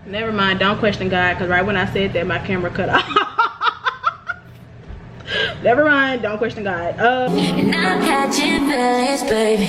Never mind, don't question God, because right when I said that, my camera cut off. Never mind, don't question God. And I'm catching feelings, baby.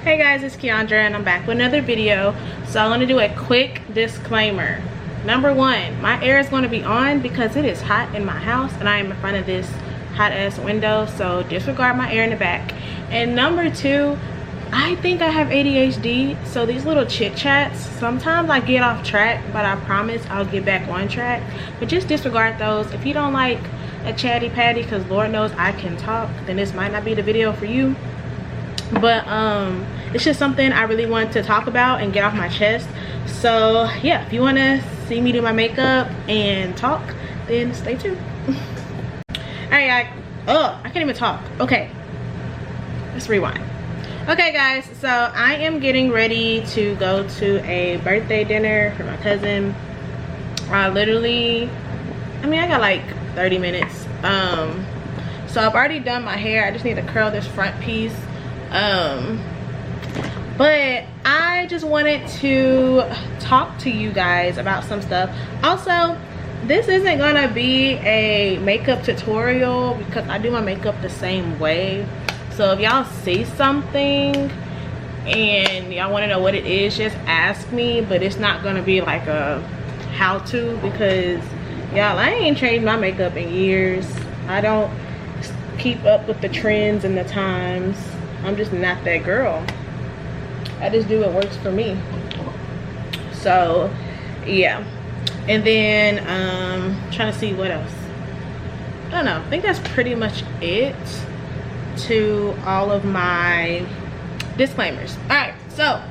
Hey guys, it's Keandra and I'm back with another video. So I want to do a quick disclaimer. Number one, my air is going to be on because it is hot in my house and I am in front of this hot ass window, so disregard my air in the back. And number two, I think I have ADHD, so these little chit chats, sometimes I get off track, but I promise I'll get back on track. But just disregard those. If you don't like a chatty patty, because Lord knows I can talk, then this might not be the video for you. But it's just something I really want to talk about and get off my chest. So yeah, if you want to see me do my makeup and talk, then stay tuned. Alright, I can't even talk. Okay, let's rewind. Okay guys, so I am getting ready to go to a birthday dinner for my cousin. I got like 30 minutes. So I've already done my hair. I just need to curl this front piece. But I just wanted to talk to you guys about some stuff. Also, this isn't gonna be a makeup tutorial because I do my makeup the same way. So if y'all see something and y'all want to know what it is, just ask me. But it's not gonna be like a how-to because y'all, I ain't changed my makeup in years. I don't keep up with the trends and the times. I'm just not that girl. I just do what works for me. So yeah. And then trying to see what else. I don't know. I think that's pretty much it to all of my disclaimers. Alright, so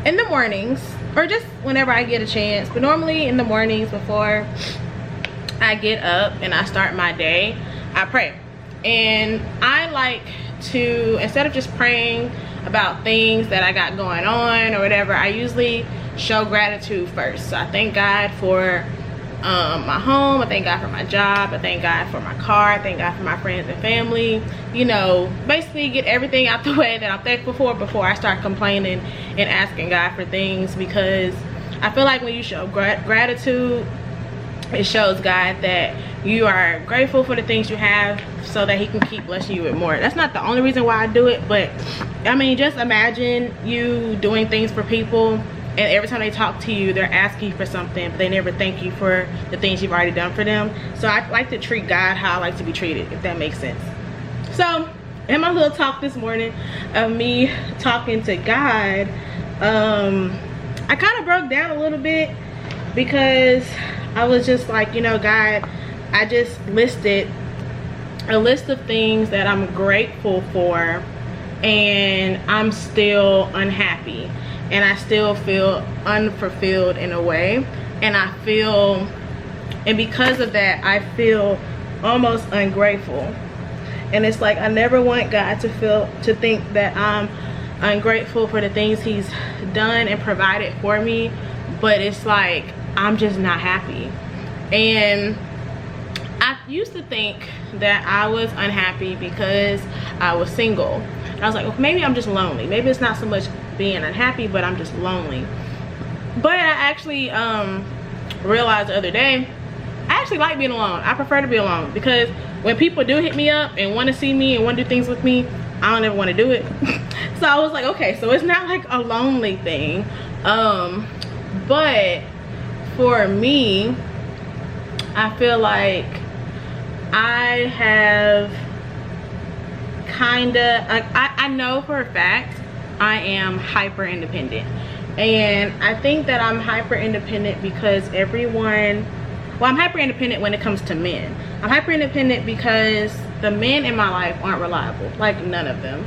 in the mornings, or just whenever I get a chance, but normally in the mornings before I get up and I start my day, I pray. And I like to, instead of just praying about things that I got going on or whatever, I usually show gratitude first. So I thank God for my home, I thank God for my job, I thank God for my car, I thank God for my friends and family. You know, basically get everything out the way that I'm thankful for before I start complaining and asking God for things, because I feel like when you show gratitude, it shows God that you are grateful for the things you have so that he can keep blessing you with more. That's not the only reason why I do it, but I mean, just imagine you doing things for people and every time they talk to you, they're asking you for something, but they never thank you for the things you've already done for them. So I like to treat God how I like to be treated, if that makes sense. So in my little talk this morning of me talking to God, I kind of broke down a little bit because I was just like, you know, God, I just listed a list of things that I'm grateful for, and I'm still unhappy and I still feel unfulfilled in a way, and and because of that I feel almost ungrateful. And it's like I never want God to think that I'm ungrateful for the things he's done and provided for me, but it's like I'm just not happy. And I used to think that I was unhappy because I was single. And I was like, well, maybe I'm just lonely. Maybe it's not so much being unhappy, but I'm just lonely. But I actually realized the other day, I actually like being alone. I prefer to be alone, because when people do hit me up and want to see me and want to do things with me, I don't ever want to do it. So I was like, okay, so it's not like a lonely thing. But for me, I feel like I have I know for a fact I am hyper independent, and I think that I'm hyper independent because I'm hyper independent when it comes to men. I'm hyper independent because the men in my life aren't reliable, like none of them.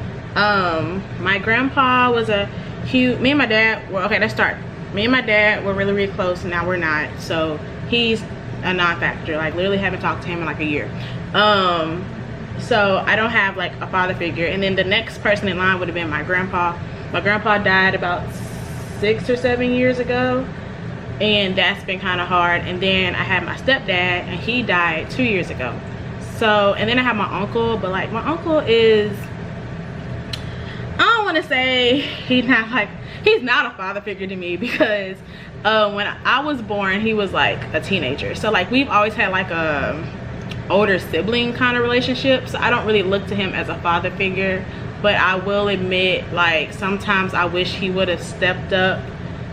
My grandpa was me and my dad were, okay, let's start. Me and my dad were really, really close, and now we're not. So he's a non-factor. Like, literally haven't talked to him in like a year. So I don't have like a father figure. And then the next person in line would have been my grandpa. My grandpa died about 6 or 7 years ago. and that's been kind of hard. And then I had my stepdad, and he died 2 years ago. So, and then I have my uncle, but like my uncle is, I don't want to say he's not a father figure to me, because when I was born, he was like a teenager. So like we've always had like a older sibling kind of relationship, so I don't really look to him as a father figure. But I will admit, like, sometimes I wish he would have stepped up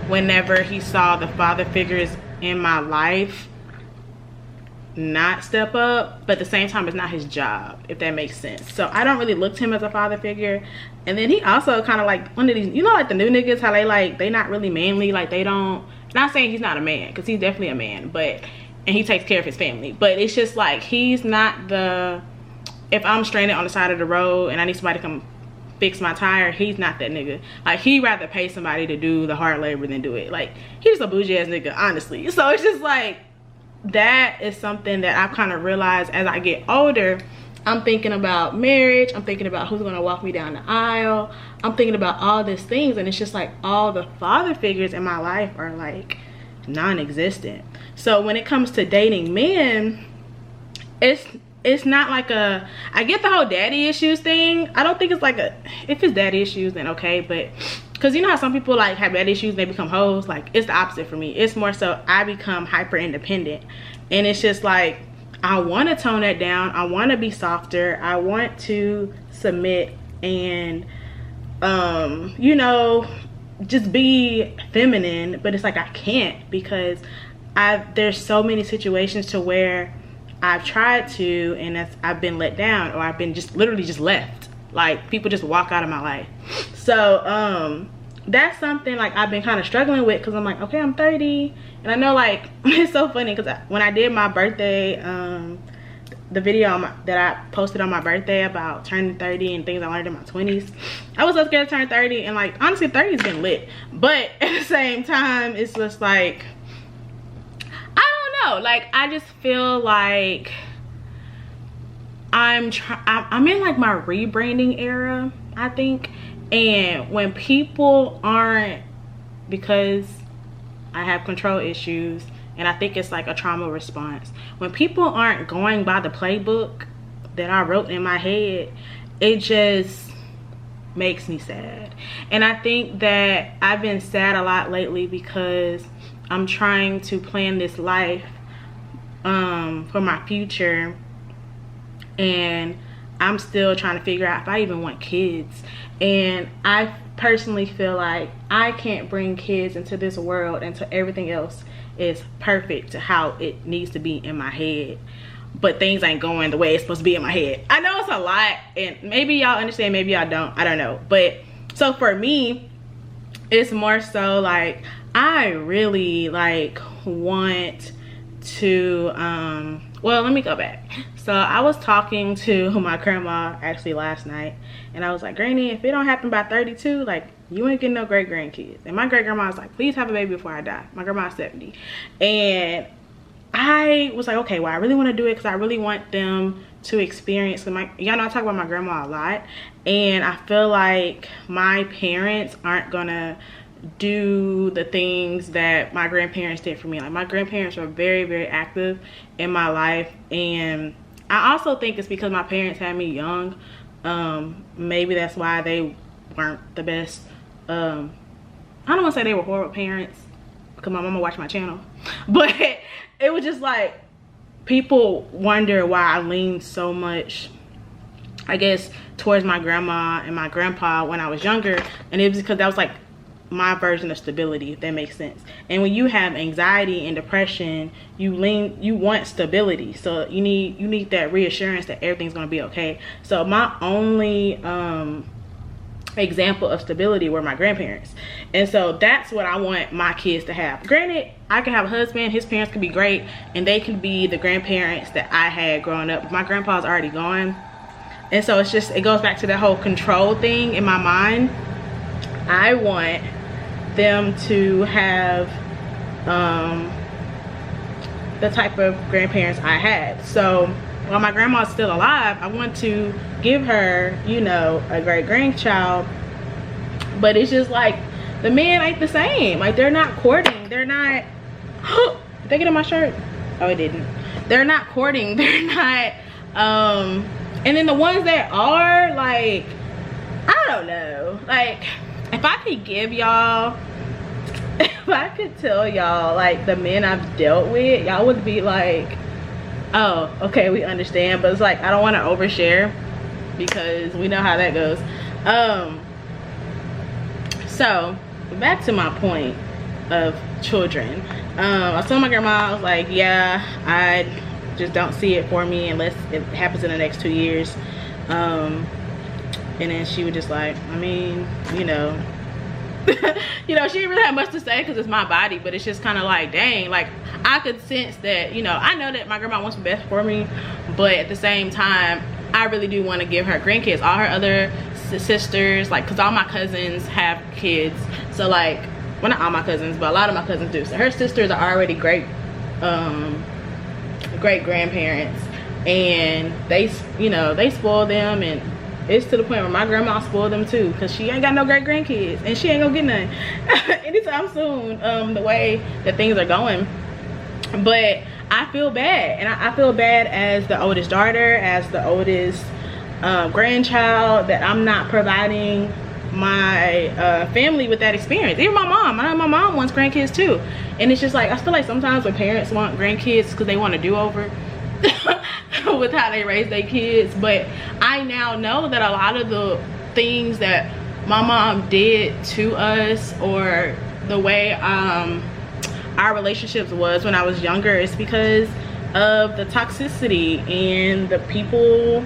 whenever he saw the father figures in my life not step up. But at the same time, it's not his job, if that makes sense. So I don't really look to him as a father figure. And then he also kind of like one of these, you know, like the new niggas, how they not really manly, like they don't, not saying he's not a man, because he's definitely a man, but, and he takes care of his family, but it's just like he's not the, if I'm stranded on the side of the road and I need somebody to come fix my tire, he's not that nigga. Like, he'd rather pay somebody to do the hard labor than do it. Like, he's a bougie ass nigga, honestly. So it's just like, that is something that I've kind of realized as I get older. I'm thinking about marriage, I'm thinking about who's gonna walk me down the aisle, I'm thinking about all these things, and it's just like all the father figures in my life are like non-existent. So when it comes to dating men, it's not like a, I get the whole daddy issues thing. I don't think it's like a, if it's daddy issues then okay, but because you know how some people like have daddy issues and they become hoes, like it's the opposite for me. It's more so I become hyper independent, and it's just like I want to tone that down. I want to be softer. I want to submit and you know, just be feminine, but it's like I can't, because there's so many situations to where I've tried to, and I've been let down, or I've been just literally just left. Like, people just walk out of my life. So that's something like I've been kind of struggling with, because I'm like, okay, I'm 30, and I know, like, it's so funny because when I did my birthday, the video that I posted on my birthday about turning 30 and things I learned in my 20s, I was so scared to turn 30, and like honestly 30's been lit, but at the same time it's just like, like I just feel like I'm in like my rebranding era, I think. And when people aren't, because I have control issues, and I think it's like a trauma response, when people aren't going by the playbook that I wrote in my head, it just makes me sad. And I think that I've been sad a lot lately because I'm trying to plan this life for my future, and I'm still trying to figure out if I even want kids. And I personally feel like I can't bring kids into this world until everything else is perfect to how it needs to be in my head, but things ain't going the way it's supposed to be in my head. I know it's a lot, and maybe y'all understand, maybe y'all don't, I don't know. But so for me, it's more so like I really like want to well, let me go back. So I was talking to my grandma actually last night, and I was like, Granny, if it don't happen by 32, like, you ain't getting no great grandkids. And my great grandma was like, please have a baby before I die. My grandma's 70, and I was like, okay, well, I really want to do it because I really want them to experience, y'all know I talk about my grandma a lot, and I feel like my parents aren't gonna do the things that my grandparents did for me. Like, my grandparents were very, very active in my life, and I also think it's because my parents had me young. Maybe that's why they weren't the best. I don't want to say they were horrible parents, because my mama watched my channel, but it was just like, people wonder why I leaned so much, I guess, towards my grandma and my grandpa when I was younger, and it was because that was like my version of stability, if that makes sense. And when you have anxiety and depression, you want stability, so you need that reassurance that everything's gonna be okay. So my only example of stability were my grandparents, and so that's what I want my kids to have. Granted, I can have a husband, his parents can be great, and they can be the grandparents that I had growing up. My grandpa's already gone, and so it goes back to that whole control thing in my mind. I want them to have the type of grandparents I had. So while my grandma's still alive, I want to give her, you know, a great grandchild. But it's just like, the men ain't the same. Like, they're not courting, they're not Did they get in my shirt? Oh, it didn't. They're not courting. They're not. And then the ones that are, like, I don't know. Like, if I could give y'all, if I could tell y'all, like, the men I've dealt with, y'all would be like, oh, okay, we understand. But it's like, I don't want to overshare because we know how that goes. So back to my point of children. I was telling my grandma, I was like, yeah, I just don't see it for me unless it happens in the next 2 years. And then she was just like, I mean, you know, you know, she didn't really have much to say because it's my body, but it's just kind of like, dang, like, I could sense that, you know, I know that my grandma wants the best for me, but at the same time, I really do want to give her grandkids. All her other sisters, like, because all my cousins have kids, so like, well, not all my cousins, but a lot of my cousins do. So her sisters are already great grandparents, and they, you know, they spoil them, and it's to the point where my grandma spoiled them too, because she ain't got no great grandkids, and she ain't gonna get none anytime soon, the way that things are going. But I feel bad, and I feel bad as the oldest daughter, as the oldest grandchild, that I'm not providing my family with that experience. Even my mom, I know my mom wants grandkids too, and it's just like, I feel like sometimes when parents want grandkids because they want to do over with how they raise their kids. But I now know that a lot of the things that my mom did to us, or the way our relationships was when I was younger, is because of the toxicity and the people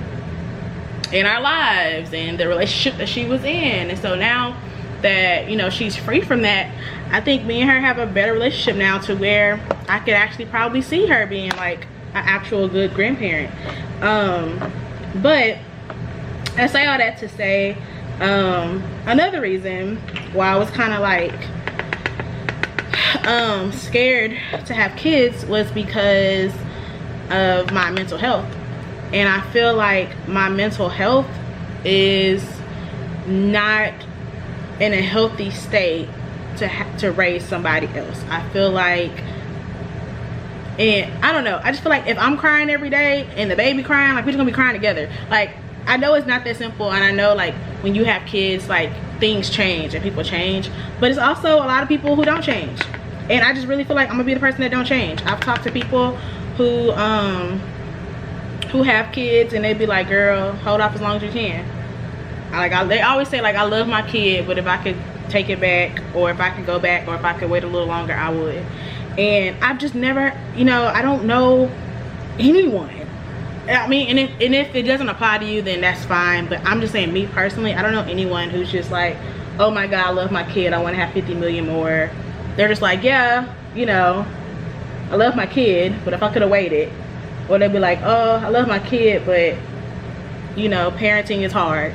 in our lives and the relationship that she was in. And so now that, you know, she's free from that, I think me and her have a better relationship now, to where I could actually probably see her being like an actual good grandparent. But I say all that to say, another reason why I was kind of like scared to have kids was because of my mental health. And I feel like my mental health is not in a healthy state to raise somebody else. I feel like, and I don't know, I just feel like if I'm crying every day and the baby crying, like, we're just gonna be crying together. Like, I know it's not that simple, and I know, like, when you have kids, like, things change and people change, but it's also a lot of people who don't change. And I just really feel like I'm gonna be the person that don't change. I've talked to people who have kids, and they'd be like, girl, hold off as long as you can. They always say, like, I love my kid, but if I could take it back, or if I could go back, or if I could wait a little longer, I would. And I've just never, you know, I don't know anyone. I mean, and if it doesn't apply to you, then that's fine. But I'm just saying, me personally, I don't know anyone who's just like, oh my God, I love my kid, I want to have 50 million more. They're just like, yeah, you know, I love my kid, but if I could have waited. Or they'll be like, oh, I love my kid, but, you know, parenting is hard.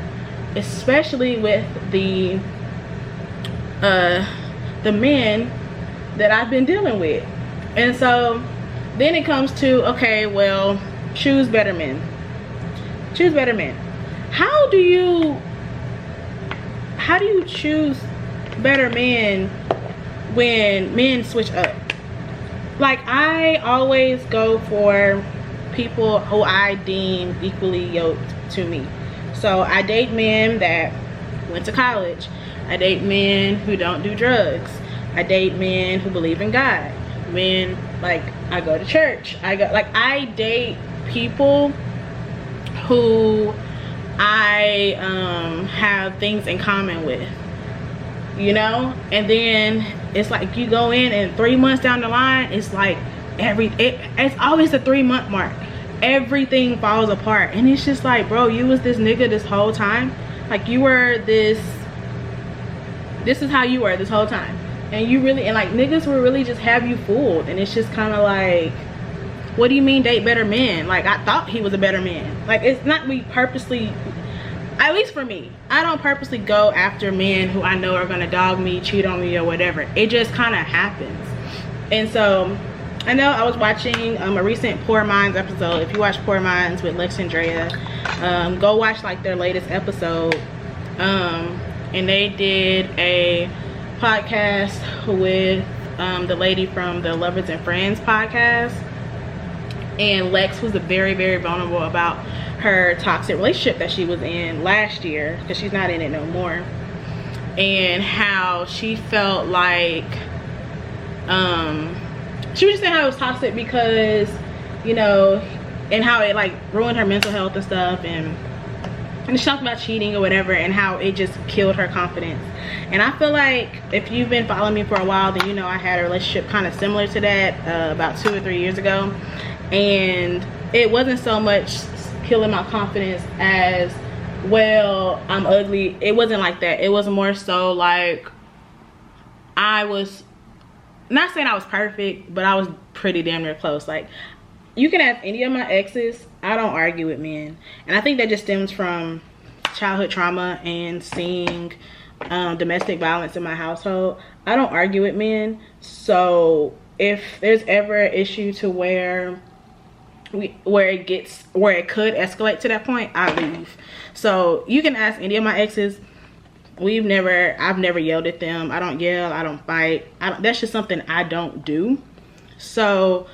Especially with the men that I've been dealing with. And so then it comes to, okay, well, choose better men. Choose better men. How do you choose better men when men switch up? Like, I always go for people who I deem equally yoked to me. So I date men that went to college. I date men who don't do drugs. I date men who believe in God. Men, like, I go to church. I date people who I have things in common with, you know. And then it's like, you go in, and 3 months down the line, it's like it's always the 3-month mark, everything falls apart. And it's just like, bro, you was this nigga this whole time. Like, you were this is how you were this whole time. And you really, and like, niggas will really just have you fooled. And it's just kind of like, what do you mean date better men? Like, I thought he was a better man. Like, it's not, we purposely, at least for me, I don't purposely go after men who I know are gonna dog me, cheat on me, or whatever. It just kind of happens. And so I know I was watching a recent Poor Minds episode. If you watch Poor Minds with Lex and Drea, go watch like their latest episode. And they did a podcast with the lady from the Lovers and Friends podcast, and Lex was very, very vulnerable about her toxic relationship that she was in last year, because she's not in it no more, and how she felt like she was just saying how it was toxic because, you know, and how it like ruined her mental health and stuff, and she talked about cheating or whatever, and how it just killed her confidence. And I feel like if you've been following me for a while, then you know I had a relationship kind of similar to that about 2 or 3 years ago, and it wasn't so much killing my confidence as, well, I'm ugly. It wasn't like that. It was more so like I was not saying I was perfect, but I was pretty damn near close. Like, you can ask any of my exes, I don't argue with men, and I think that just stems from childhood trauma and seeing domestic violence in my household. I don't argue with men, so if there's ever an issue to where it could escalate to that point, I leave. So you can ask any of my exes. I've never yelled at them. I don't yell, I don't fight. That's just something I don't do. So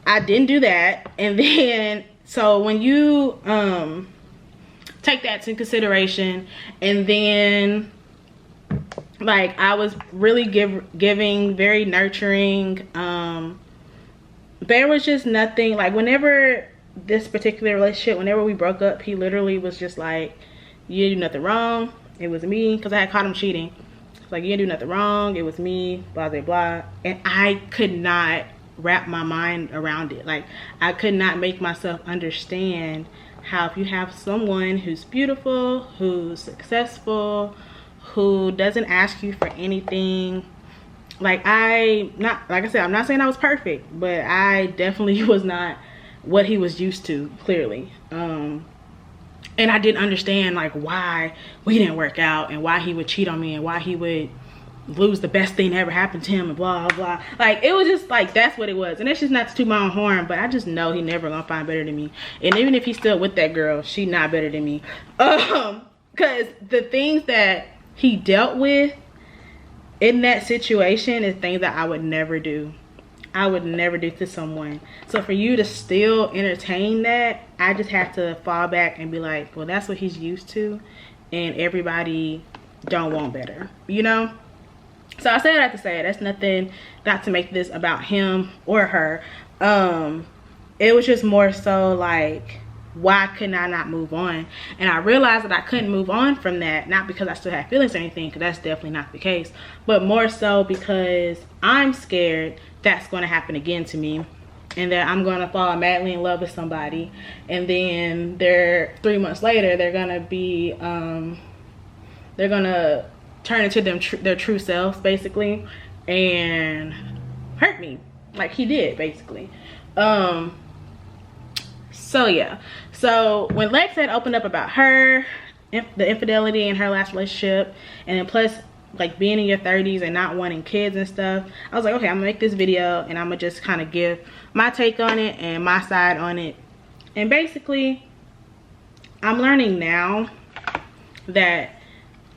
I didn't do that. And then, so when you take that into consideration, and then like I was really giving, very nurturing, there was just nothing, like whenever this particular relationship, whenever we broke up, he literally was just like, you didn't do nothing wrong, it was me, because I had caught him cheating. Like, you didn't do nothing wrong, it was me, blah blah blah. And I could not wrap my mind around it. Like, I could not make myself understand how if you have someone who's beautiful, who's successful, who doesn't ask you for anything, like I'm not saying I was perfect, but I definitely was not what he was used to, clearly. And I didn't understand like why we didn't work out, and why he would cheat on me, and why he would lose the best thing that ever happened to him, and blah blah. Like, it was just like, that's what it was. And that's just not to toot my own horn, but I just know he never gonna find better than me. And even if he's still with that girl, she not better than me. Because the things that he dealt with in that situation is things that I would never do. I would never do to someone. So for you to still entertain that, I just have to fall back and be like, well, that's what he's used to, and everybody don't want better, you know? So I say that to say, that's nothing, not to make this about him or her. It was just more so like, why couldn't I not move on? And I realized that I couldn't move on from that, not because I still had feelings or anything, because that's definitely not the case, but more so because I'm scared that's going to happen again to me, and that I'm going to fall madly in love with somebody, and then 3 months later they're going to be they're going to turn into their true selves, basically, and hurt me like he did, basically. So yeah, so when Lex had opened up about the infidelity in her last relationship, and then plus like being in your 30s and not wanting kids and stuff, I was like, okay, I'm gonna make this video, and I'm gonna just kind of give my take on it and my side on it. And basically, I'm learning now that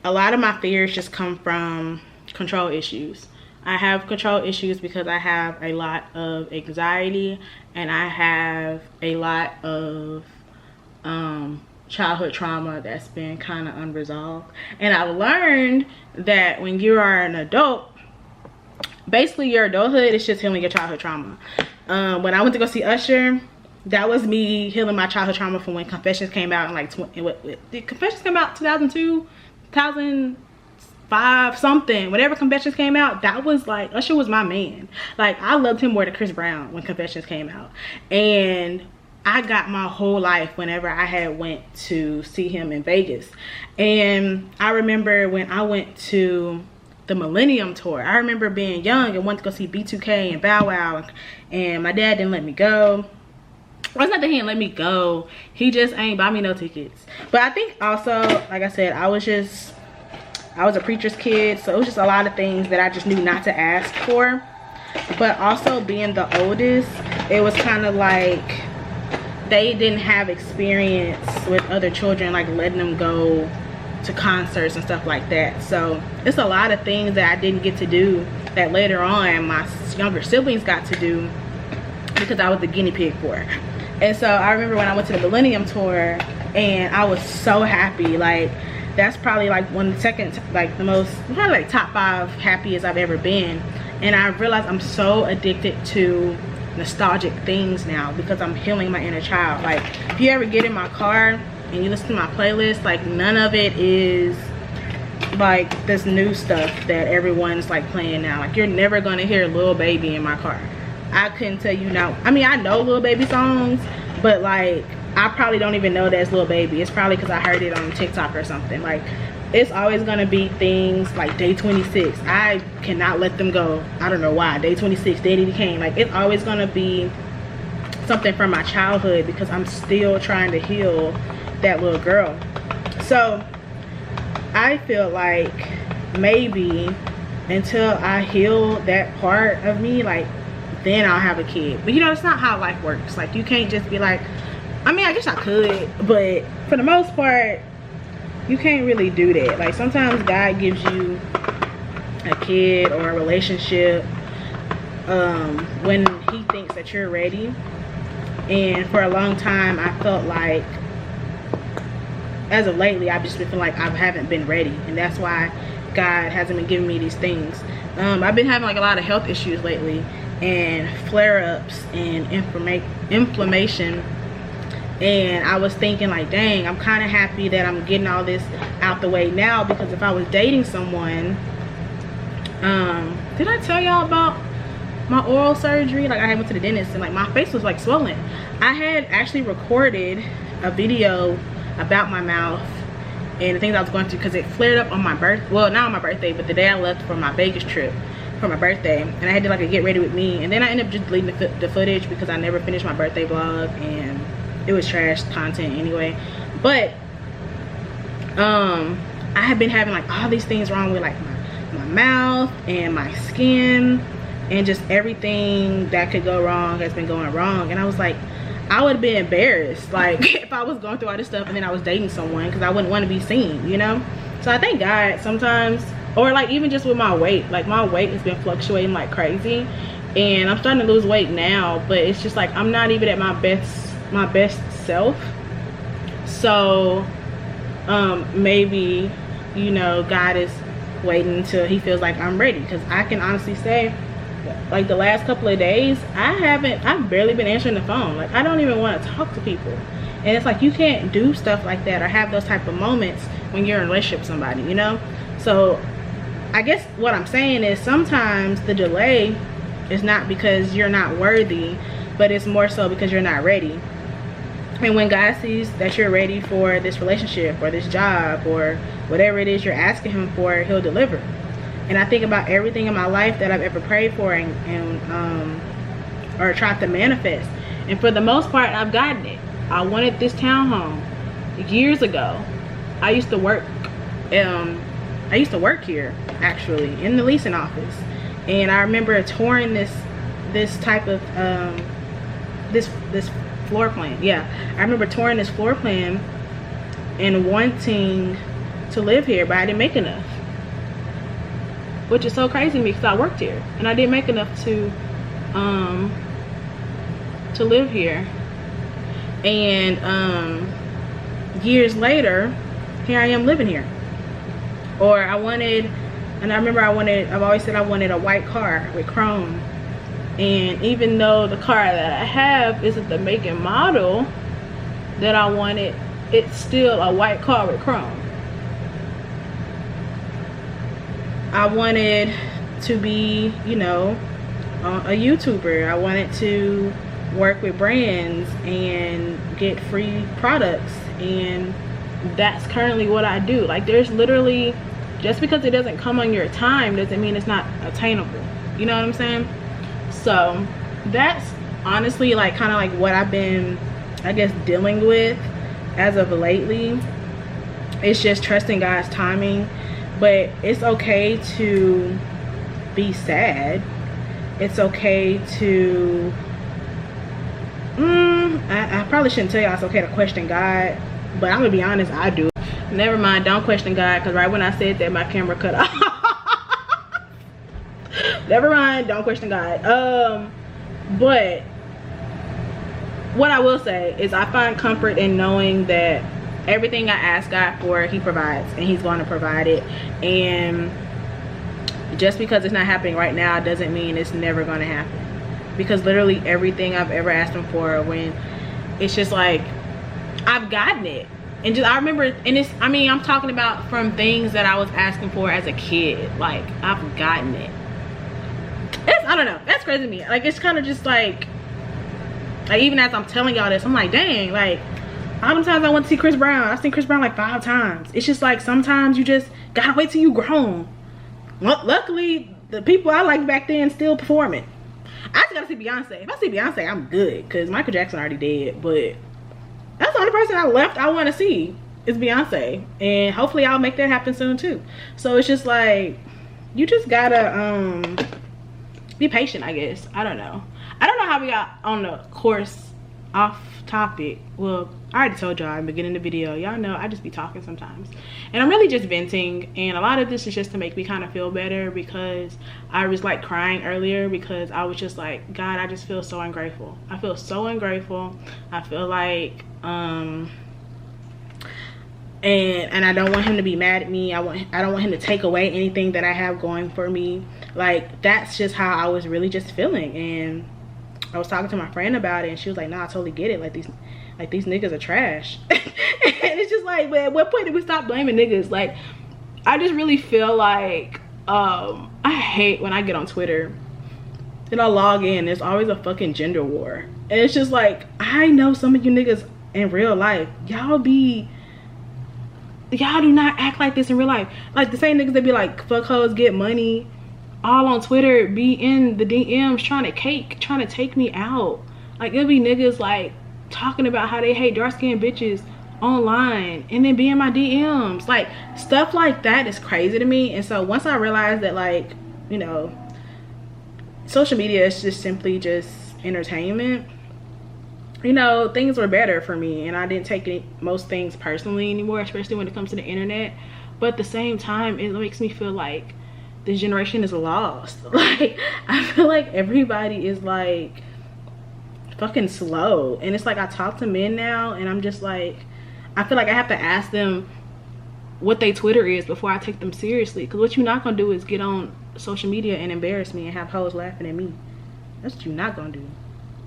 a lot of my fears just come from control issues. I have control issues because I have a lot of anxiety, and I have a lot of childhood trauma that's been kind of unresolved. And I've learned that when you are an adult, basically your adulthood is just healing your childhood trauma. When I went to go see Usher, that was me healing my childhood trauma from when Confessions came out in like did Confessions come out 2002, 2005, something, whenever Confessions came out. That was like, Usher was my man. Like, I loved him more than Chris Brown when Confessions came out. And I got my whole life whenever I had went to see him in Vegas. And I remember when I went to the Millennium Tour, I remember being young and wanting to go see B2K and Bow Wow, and my dad didn't let me go. Well, it's not that he didn't let me go, he just ain't buy me no tickets. But I think also, like I said, I was a preacher's kid, so it was just a lot of things that I just knew not to ask for. But also being the oldest, it was kind of like they didn't have experience with other children, like letting them go to concerts and stuff like that. So it's a lot of things that I didn't get to do that later on my younger siblings got to do because I was the guinea pig for it. And so I remember when I went to the Millennium Tour, and I was so happy. Like, that's probably like one of the second, like the most, probably like top 5 happiest I've ever been. And I realized I'm so addicted to nostalgic things now because I'm healing my inner child. Like, if you ever get in my car and you listen to my playlist, like none of it is like this new stuff that everyone's like playing now. Like, you're never gonna hear Lil Baby in my car. I couldn't tell you now. I mean, I know Lil Baby songs, but like I probably don't even know that's Lil Baby. It's probably because I heard it on TikTok or something. Like, it's always gonna be things like Day 26. I cannot let them go. I don't know why. Day 26, Daddy Kane. Like, it's always gonna be something from my childhood because I'm still trying to heal that little girl. So I feel like maybe until I heal that part of me, like, then I'll have a kid. But you know, it's not how life works. Like, you can't just be like, I mean, I guess I could, but for the most part, you can't really do that. Like, sometimes God gives you a kid or a relationship when he thinks that you're ready. And for a long time, I felt like, as of lately, I've just been feeling like I haven't been ready, and that's why God hasn't been giving me these things. I've been having like a lot of health issues lately, and flare-ups and inflammation. And I was thinking like, dang, I'm kind of happy that I'm getting all this out the way now, because if I was dating someone, did I tell y'all about my oral surgery? Like, I went to the dentist and like my face was like swollen. I had actually recorded a video about my mouth and the things I was going through because it flared up on my birthday. Well, not on my birthday, but the day I left for my Vegas trip for my birthday, and I had to like a get ready with me, and then I ended up just deleting the footage because I never finished my birthday vlog and it was trash content anyway. But I have been having like all these things wrong with like my mouth and my skin, and just everything that could go wrong has been going wrong. And I was like, I would be embarrassed like if I was going through all this stuff and then I was dating someone, because I wouldn't want to be seen, you know. So I thank God sometimes, or like even just with my weight, like my weight has been fluctuating like crazy, and I'm starting to lose weight now, but it's just like I'm not even at my best self. So maybe, you know, God is waiting until he feels like I'm ready, because I can honestly say, like the last couple of days, I've barely been answering the phone. Like, I don't even want to talk to people. And it's like, you can't do stuff like that or have those type of moments when you're in a relationship with somebody, you know. So I guess what I'm saying is, sometimes the delay is not because you're not worthy, but it's more so because you're not ready. And when God sees that you're ready for this relationship or this job or whatever it is you're asking him for, he'll deliver. And I think about everything in my life that I've ever prayed for and or tried to manifest, and for the most part I've gotten it. I wanted this townhome years ago. I used to work here actually in the leasing office, and I remember touring this type of this floor plan. Yeah, I remember touring this floor plan and wanting to live here, but I didn't make enough, which is so crazy to me because I worked here and I didn't make enough to live here. And years later, here I am living here. Or I remember I've always said I wanted a white car with chrome. And even though the car that I have isn't the make and model that I wanted, it's still a white car with chrome. I wanted to be, you know, a YouTuber. I wanted to work with brands and get free products, and that's currently what I do. Like, there's literally, just because it doesn't come on your time doesn't mean it's not attainable. You know what I'm saying? So that's honestly like kind of like what I've been, I guess, dealing with as of lately. It's just trusting God's timing. But it's okay to be sad. It's okay to I probably shouldn't tell y'all it's okay to question God, but I'm gonna be honest, I do. Never mind, don't question God, because right when I said that, my camera cut off. Never mind, don't question God. But what I will say is I find comfort in knowing that everything I ask God for, he provides, and he's going to provide it. And just because it's not happening right now doesn't mean it's never going to happen, because literally everything I've ever asked him for, when it's just like I've gotten it. And just I remember, and it's, I mean, I'm talking about from things that I was asking for as a kid. Like, I've gotten it. It's, I don't know, that's crazy to me. Like, it's kind of just like even as I'm telling y'all this, I'm like, dang, like how many times I went to see Chris Brown? I've seen Chris Brown like 5 times. It's just like sometimes you just gotta wait till you grown. Well, luckily the people I liked back then still performing. I just gotta see Beyonce. If I see Beyonce, I'm good, because Michael Jackson already dead. But that's the only person I want to see is Beyonce, and hopefully I'll make that happen soon too. So it's just like you just gotta be patient, I guess. I don't know how we got on the course off topic. Well, I already told y'all in the beginning of the video, y'all know I just be talking sometimes, and I'm really just venting, and a lot of this is just to make me kind of feel better, because I was like crying earlier because I was just like, God, I just feel so ungrateful. I feel so ungrateful. I feel like and I don't want him to be mad at me. I don't want him to take away anything that I have going for me. Like, that's just how I was really just feeling. And I was talking to my friend about it, and she was like, nah, I totally get it. Like these niggas are trash. And it's just like, man, at what point did we stop blaming niggas? Like, I just really feel like I hate when I get on Twitter and I log in, there's always a fucking gender war. And it's just like, I know some of you niggas in real life, y'all do not act like this in real life. Like the same niggas that be like, fuck hoes, get money, all on Twitter, be in the DMs trying to take me out. Like, it'll be niggas like talking about how they hate dark-skinned bitches online and then be in my DMs. Like, stuff like that is crazy to me. And so once I realized that, like, you know, social media is just simply just entertainment, you know, things were better for me, and I didn't take most things personally anymore, especially when it comes to the internet. But at the same time, it makes me feel like this generation is lost. Like, I feel like everybody is like fucking slow, and it's like I talk to men now, and I'm just like, I feel like I have to ask them what they Twitter is before I take them seriously, because what you're not gonna do is get on social media and embarrass me and have hoes laughing at me. That's what you're not gonna do,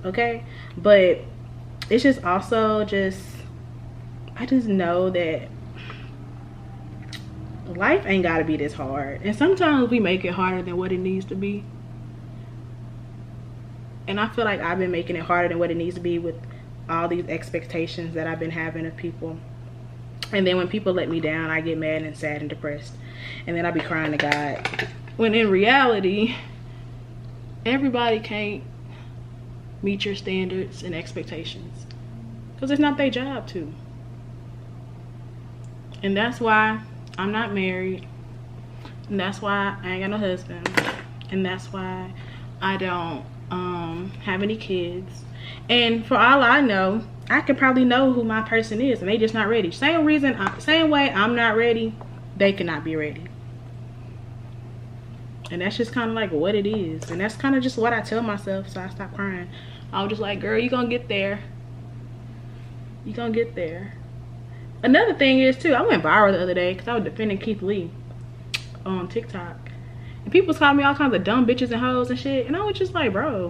okay? But it's just also just, I just know that life ain't gotta be this hard, and sometimes we make it harder than what it needs to be. And I feel like I've been making it harder than what it needs to be with all these expectations that I've been having of people. And then when people let me down, I get mad and sad and depressed, and then I be crying to God, when in reality everybody can't meet your standards and expectations, because it's not their job to. And that's why I'm not married, and that's why I ain't got no husband, and that's why I don't have any kids. And for all I know, I could probably know who my person is, and they just not ready. Same way I'm not ready, they cannot be ready. And that's just kind of like what it is. And that's kind of just what I tell myself, so I stop crying. I was just like, girl, you gonna get there. You gonna get there. Another thing is too, I went viral the other day because I was defending Keith Lee on TikTok. And people was calling me all kinds of dumb bitches and hoes and shit. And I was just like, bro,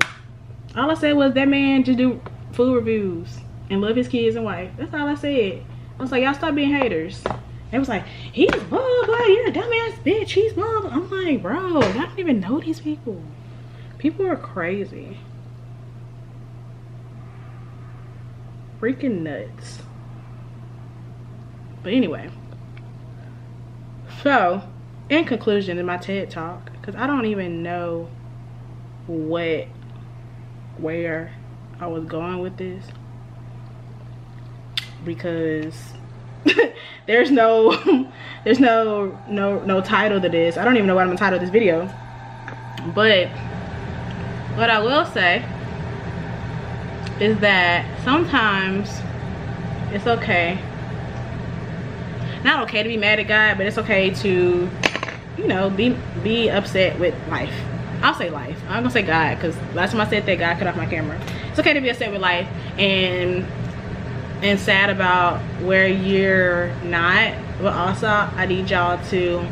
all I said was that man just do food reviews and love his kids and wife. That's all I said. I was like, y'all stop being haters. It was like, he's blah blah, you're a dumbass bitch, he's blah blah. I'm like, bro, I don't even know these people. People are crazy. Freaking nuts. But anyway, so in conclusion, in my TED talk, because I don't even know where I was going with this, because there's no title to this. I don't even know what I'm gonna title this video. But what I will say is that sometimes it's okay, not okay to be mad at God, but it's okay to, you know, be upset with life. I'll say life. I'm gonna say God, because last time I said that, God cut off my camera. It's okay to be upset with life and sad about where you're not, but also I need y'all to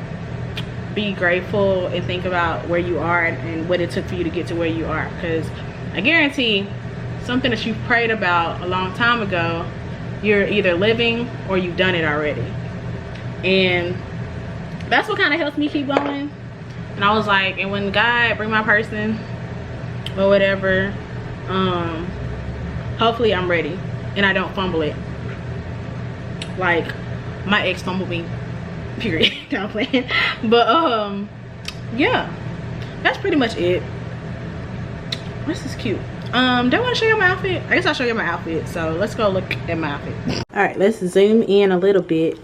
be grateful and think about where you are and what it took for you to get to where you are, because I guarantee something that you've prayed about a long time ago, you're either living or you've done it already. And that's what kind of helps me keep going. And I was like, and when God bring my person or whatever, hopefully I'm ready and I don't fumble it like my ex fumbled me, period. I'm playing. But yeah, that's pretty much it. This is cute. Do I want to show you my outfit? I guess I'll show you my outfit. So let's go look at my outfit. All right, let's zoom in a little bit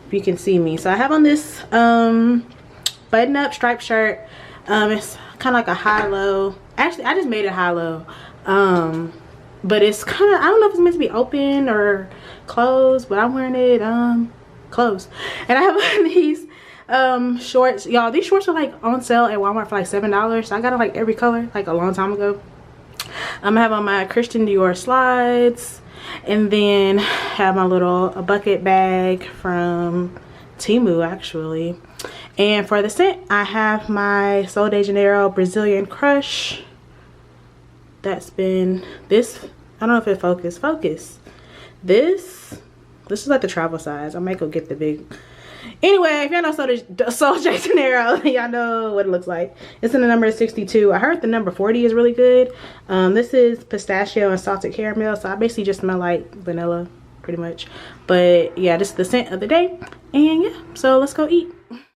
if you can see me. So I have on this button up striped shirt. It's kind of like a high-low. Actually, I just made it high-low. But it's kind of, I don't know if it's meant to be open or closed, but I'm wearing it closed. And I have on these shorts. Y'all, these shorts are like on sale at Walmart for like $7. So I got it like every color like a long time ago. I have on my Christian Dior slides, and then have my little bucket bag from Temu actually. And for the scent, I have my Sol de Janeiro Brazilian Crush. That's been this, I don't know if it focus. This is like the travel size. I might go get the big. Anyway, if y'all know Sol de Janeiro, y'all know what it looks like. It's in the number 62. I heard the number 40 is really good. This is pistachio and salted caramel, so I basically just smell like vanilla pretty much. But yeah, this is the scent of the day. And yeah, so let's go eat.